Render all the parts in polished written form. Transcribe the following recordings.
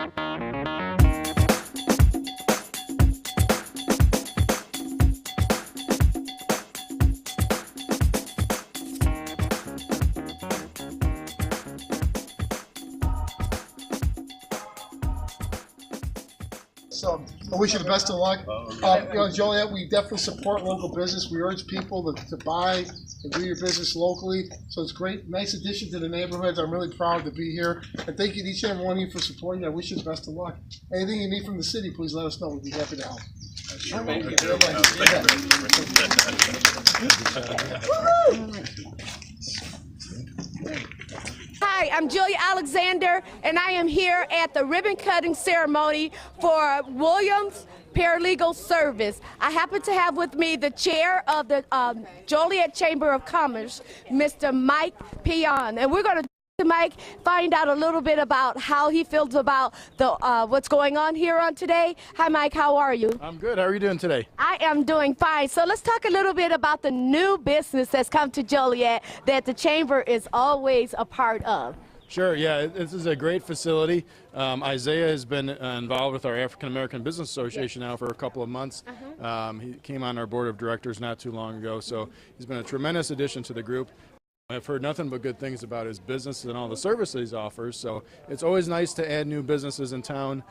So I wish you the best of luck. Joliet, we definitely support local business. We urge people to buy and do your business locally. So it's great, nice addition to the neighborhoods. I'm really proud to be here. And thank you to each and every one of you for supporting. I wish you the best of luck. Anything you need from the city, please let us know. We'd be happy to help. Thank you. Hi, I'm Julia Alexander, and I am here at the ribbon cutting ceremony for Williams Paralegal Service. I happen to have with me the chair of the Joliet Chamber of Commerce, Mr. Mike Peon, and we're going to Mike find out a little bit about how he feels about the what's going on here on today. Hi Mike, how are you? I'm good. How are you doing today? I am doing fine. So let's talk a little bit about the new business that's come to Joliet that the Chamber is always a part of. Sure, yeah, this is a great facility. Isaiah has been involved with our African American Business Association now for a couple of months. He came on our board of directors not too long ago, so he's been a tremendous addition to the group. I've heard nothing but good things about his business and all the services he offers, so it's always nice to add new businesses in town,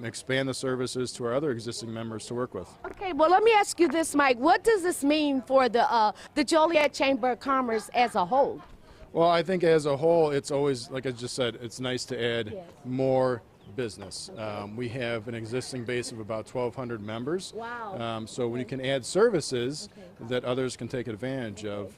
expand the services to our other existing members to work with. Okay, well let me ask you this, Mike. What does this mean for the Joliet Chamber of Commerce as a whole? Well, I think as a whole, it's always, like I just said, it's nice to add more business. We have an existing base of about 1,200 members. Wow. So when you can add services that others can take advantage of,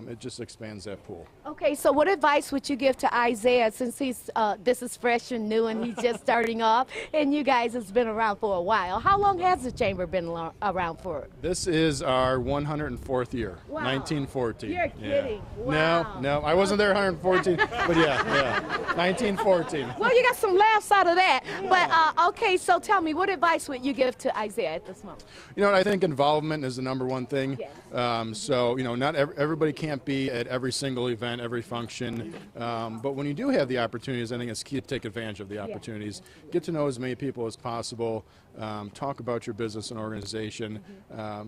it just expands that pool. Okay, so what advice would you give to Isaiah since this is fresh and new and he's just starting off, and you guys has been around for a while? How long has the Chamber been around for? This is our 104th year, wow. 1914. You're kidding. Yeah. Wow. No, I wasn't there 114, but yeah, 1914. Well, you got some laughs out of that. But okay, so tell me, what advice would you give to Isaiah at this moment? You know what, I think involvement is the number one thing. Yes. So, you know, not everybody can't be at every single event, every function, but when you do have the opportunities, I think it's key to take advantage of the opportunities. Get to know as many people as possible, talk about your business and organization.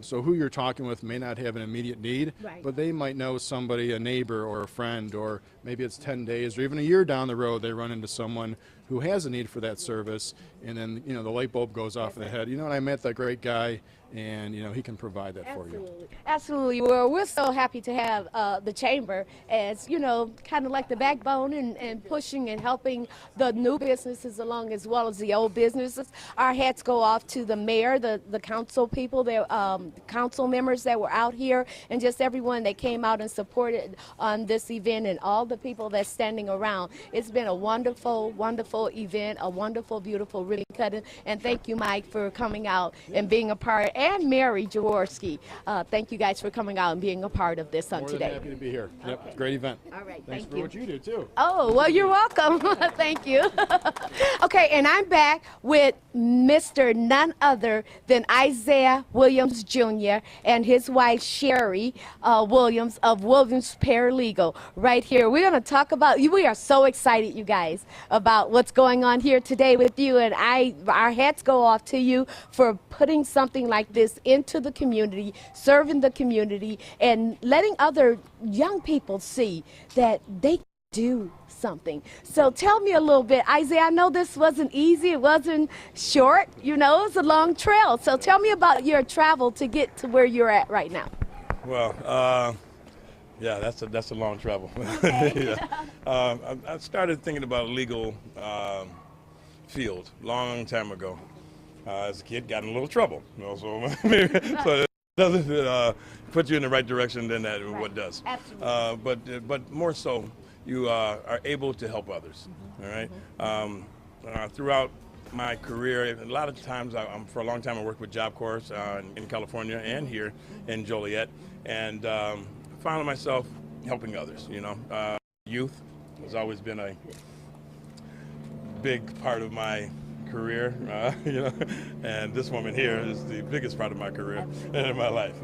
So who you're talking with may not have an immediate need, but they might know somebody, a neighbor or a friend, or maybe it's 10 days or even a year down the road they run into someone who has a need for that service, and then, you know, the light bulb goes off in the head. You know what, I met that great guy, and, you know, he can provide that for you. Absolutely. Well, we're so happy to have the Chamber as, you know, kind of like the backbone and pushing and helping the new businesses along as well as the old businesses. Our hats go off to the mayor, the council people, the council members that were out here, and just everyone that came out and supported on this event, and all the people that's standing around. It's been a wonderful, wonderful event, a wonderful, beautiful ribbon cutting, and thank you, Mike, for coming out and being a part, and Mary Jaworski. Thank you guys for coming out and being a part of this on More today. than happy to be here. Yep, Okay. great event. All right, Thanks thank for you. what you do too. Oh, well, you're welcome. Thank you. Okay, and I'm back with Mr. none other than Isaiah Williams Jr. and his wife Sherry Williams of Williams Paralegal right here. We're going to talk about, we are so excited, you guys, about what's going on here today with you, and our hats go off to you for putting something like this into the community, serving the community, and letting other young people see that they do something. So tell me a little bit, Isaiah, I know this wasn't easy, it wasn't short, you know, it's a long trail. So tell me about your travel to get to where you're at right now. Well, yeah, that's a long travel. Okay. Yeah. I started thinking about legal field long time ago. As a kid, got in a little trouble, you know, so so it doesn't put you in the right direction than that what does. Absolutely. But more so, you are able to help others. All right. Throughout my career, a lot of times, for a long time, I worked with Job Corps in California and here in Joliet, and found myself helping others. You know, youth has always been a big part of my career, you know, and this woman here is the biggest part of my career and in my life.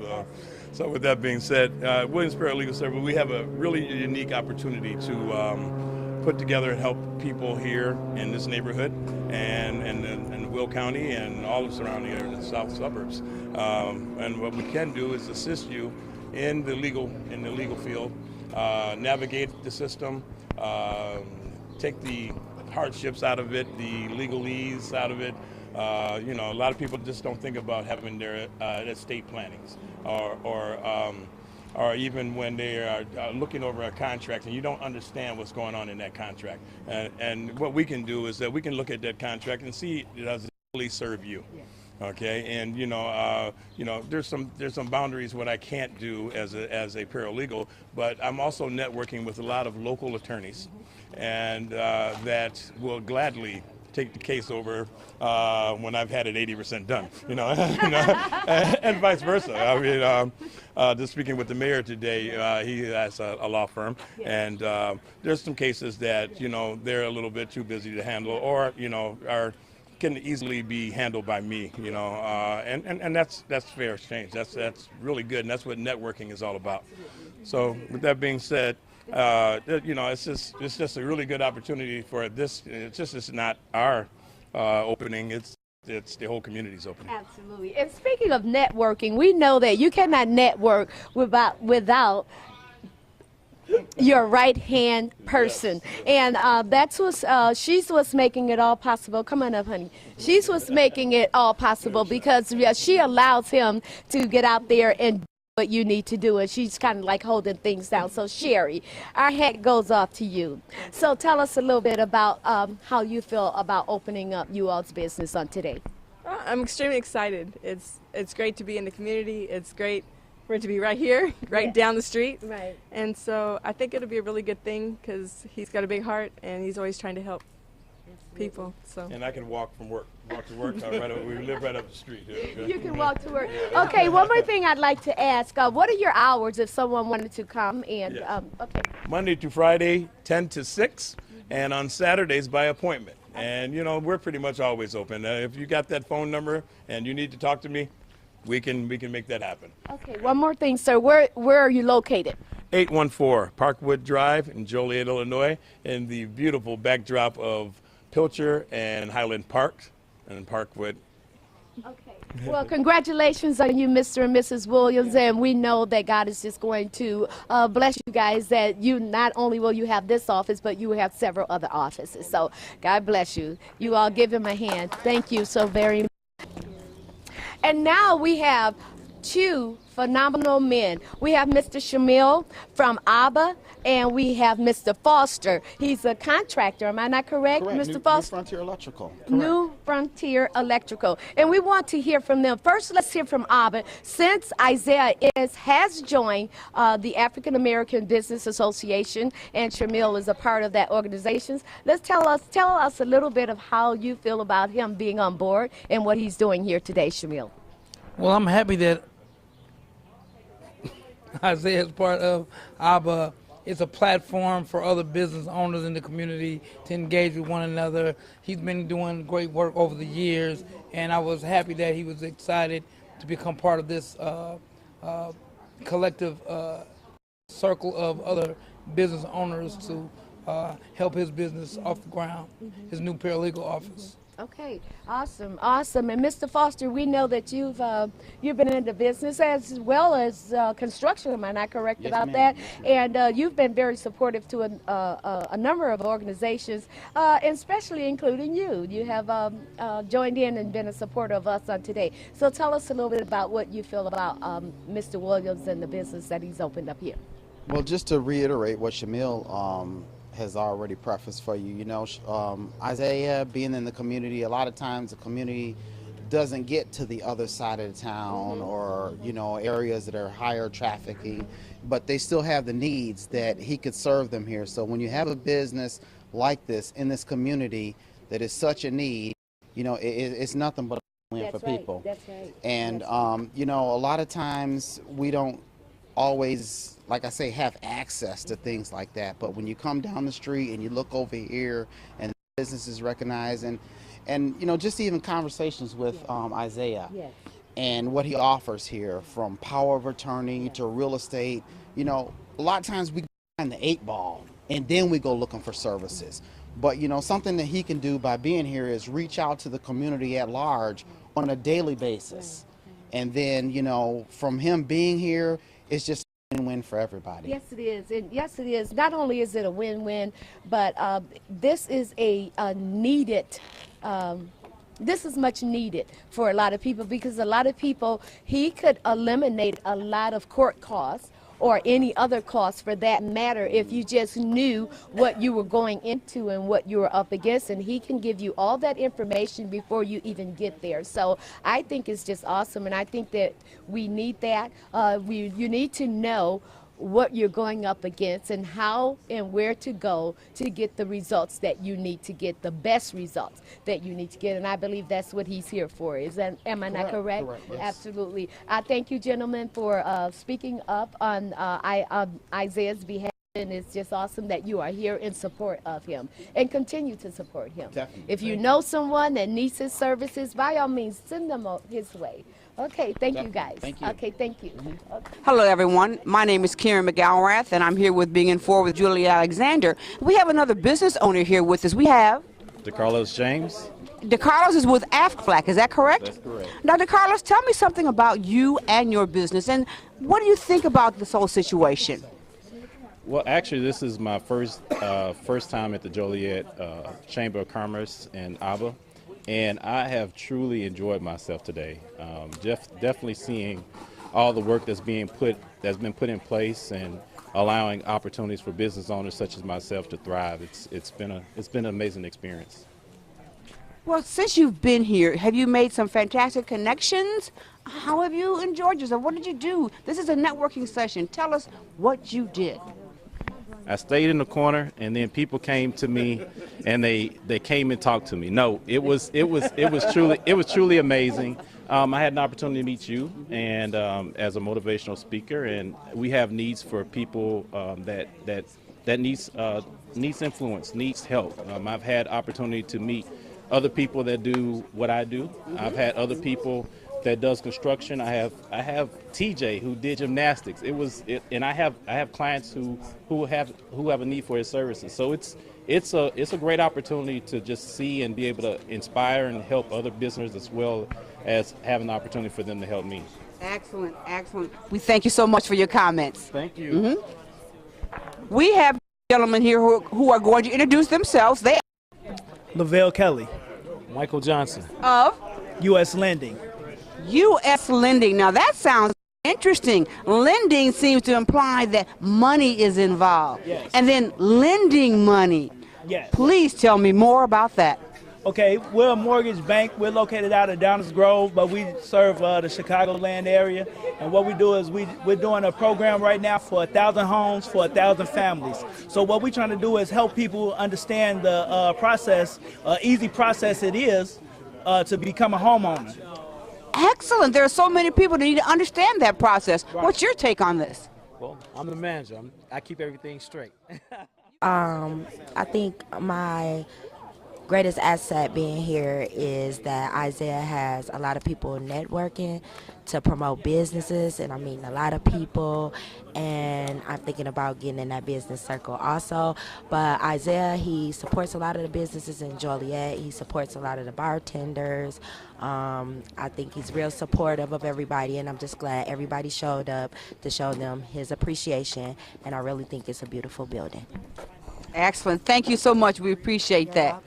So with that being said, Williams Paralegal Service, we have a really unique opportunity to put together and help people here in this neighborhood and Will County and all the surrounding areas, the south suburbs. And what we can do is assist you in the legal field, navigate the system, take the hardships out of it, the legalese out of it. You know, a lot of people just don't think about having their estate plannings or even when they are looking over a contract and you don't understand what's going on in that contract. And what we can do is that we can look at that contract and see does it really serve you. Okay, and you know, there's some boundaries what I can't do as a paralegal, but I'm also networking with a lot of local attorneys, and that will gladly take the case over when I've had it 80% done, you know, and vice versa. I mean, just speaking with the mayor today, he has a law firm, and there's some cases that, you know, they're a little bit too busy to handle, or, you know, can easily be handled by me, you know, and that's fair exchange. That's really good, and that's what networking is all about. So with that being said, you know, it's just a really good opportunity for this. It's not our opening. It's the whole community's opening. Absolutely. And speaking of networking, we know that you cannot network without your right-hand person. Yes. And that's she's what's making it all possible. Come on up, honey. She's what's making it all possible because she allows him to get out there and do what you need to do, and she's kind of like holding things down. So Sherry, our hat goes off to you. So tell us a little bit about how you feel about opening up you all's business on today. I'm extremely excited. It's great to be in the community. It's great for it to be right here, right down the street. Right. And so I think it'll be a really good thing because he's got a big heart and he's always trying to help people. So. And I can walk to work. We live right up the street here. Okay? You can walk to work. Okay, one more thing I'd like to ask. What are your hours if someone wanted to come? And yes. Okay. Monday to Friday, 10 to 6, and on Saturdays by appointment. And, you know, we're pretty much always open. If you got that phone number and you need to talk to me, we can make that happen. Okay, one more thing, sir. Where are you located? 814 Parkwood Drive in Joliet, Illinois, in the beautiful backdrop of Pilcher and Highland Park and Parkwood. Okay. Well, congratulations on you, Mr. and Mrs. Williams, and we know that God is just going to bless you guys, that you not only will you have this office, but you will have several other offices. So God bless you. You all give him a hand. Thank you so very much. And now we have two phenomenal men. We have Mr. Shamil from ABBA, and we have Mr. Foster. He's a contractor, am I not correct, Correct. Mr. Foster? New Frontier Electrical. Correct. New Frontier Electrical. And we want to hear from them. First, let's hear from ABBA. Since Isaiah has joined the African American Business Association, and Shamil is a part of that organization, tell us a little bit of how you feel about him being on board and what he's doing here today, Shamil. Well, I'm happy that Isaiah is part of ABBA. It's a platform for other business owners in the community to engage with one another. He's been doing great work over the years, and I was happy that he was excited to become part of this collective circle of other business owners to help his business off the ground, his new paralegal office. Okay, awesome. And Mr. Foster, we know that you've been in the business as well as construction. Am I not correct Yes, about ma'am. that? And you've been very supportive to a number of organizations, and especially including you. You have joined in and been a supporter of us on today. So tell us a little bit about what you feel about Mr. Williams and the business that he's opened up here. Well, just to reiterate what Shamil has already prefaced for you, Isaiah being in the community, a lot of times the community doesn't get to the other side of the town or, areas that are higher trafficking, but they still have the needs that he could serve them here. So when you have a business like this in this community that is such a need, it's nothing but a win for people. That's right. And, a lot of times we don't always, like I say, have access to things like that. But when you come down the street and you look over here and business is recognized and just even conversations with Isaiah and what he offers here, from power of attorney to real estate, a lot of times we go behind the 8 ball and then we go looking for services. But you know, something that he can do by being here is reach out to the community at large on a daily basis. And then, you know, from him being here, it's just a win-win for everybody. Yes, it is. And yes, it is. Not only is it a win-win, but this is a needed. This is much needed for a lot of people, because a lot of people, he could eliminate a lot of court costs or any other costs for that matter if you just knew what you were going into and what you were up against, and he can give you all that information before you even get there. So I think it's just awesome, and I think that we need that. You need to know what you're going up against and how and where to go to get the results that you need to get, the best results that you need to get. And I believe that's what he's here for. Am I not correct? Correct, yes. Absolutely. I thank you, gentlemen, for speaking up on Isaiah's behalf. And it's just awesome that you are here in support of him and continue to support him. Definitely. If you know someone that needs his services, by all means, send them his way. Okay, thank you guys. Thank you. Okay, thank you. Okay. Hello, everyone. My name is Karen McGalrath, and I'm here with Being Informed with Julie Alexander. We have another business owner here with us. We have DeCarlos James. DeCarlos is with Aflac. Is that correct? That's correct. Now, DeCarlos, tell me something about you and your business, and what do you think about this whole situation? Well, actually, this is my first time at the Joliet Chamber of Commerce in ABA, and I have truly enjoyed myself today. Definitely seeing all the work that's been put in place and allowing opportunities for business owners such as myself to thrive. It's been an amazing experience. Well, since you've been here, have you made some fantastic connections? How have you enjoyed yourself? What did you do? This is a networking session. Tell us what you did. I stayed in the corner, and then people came to me, and they came and talked to me. No, it was truly amazing. I had an opportunity to meet you, and as a motivational speaker, and we have needs for people that needs influence, needs help. I've had opportunity to meet other people that do what I do. I've had other people that does construction. I have TJ who did gymnastics. And I have clients who have a need for his services. So it's a great opportunity to just see and be able to inspire and help other businesses, as well as having the opportunity for them to help me. Excellent, excellent. We thank you so much for your comments. Thank you. We have gentlemen here who are going to introduce themselves. They Lavelle Kelly, Michael Johnson. of U.S. Lending. U.S. Lending. Now that sounds interesting. Lending seems to imply that money is involved. Yes. And then lending money. Yes. Please tell me more about that. Okay, we're a mortgage bank. We're located out of Downers Grove, but we serve the Chicagoland area. And what we do is we're doing a program right now for 1,000 homes for 1,000 families. So what we're trying to do is help people understand the process, easy process it is to become a homeowner. Excellent. There are so many people that need to understand that process. Right. What's your take on this? Well, I'm the manager. I keep everything straight. I think my greatest asset being here is that Isaiah has a lot of people networking to promote businesses, and I mean a lot of people, and I'm thinking about getting in that business circle also. But Isaiah, he supports a lot of the businesses in Joliet. He supports a lot of the bartenders. I think he's real supportive of everybody, and I'm just glad everybody showed up to show them his appreciation, and I really think it's a beautiful building. Excellent. Thank you so much. We appreciate that.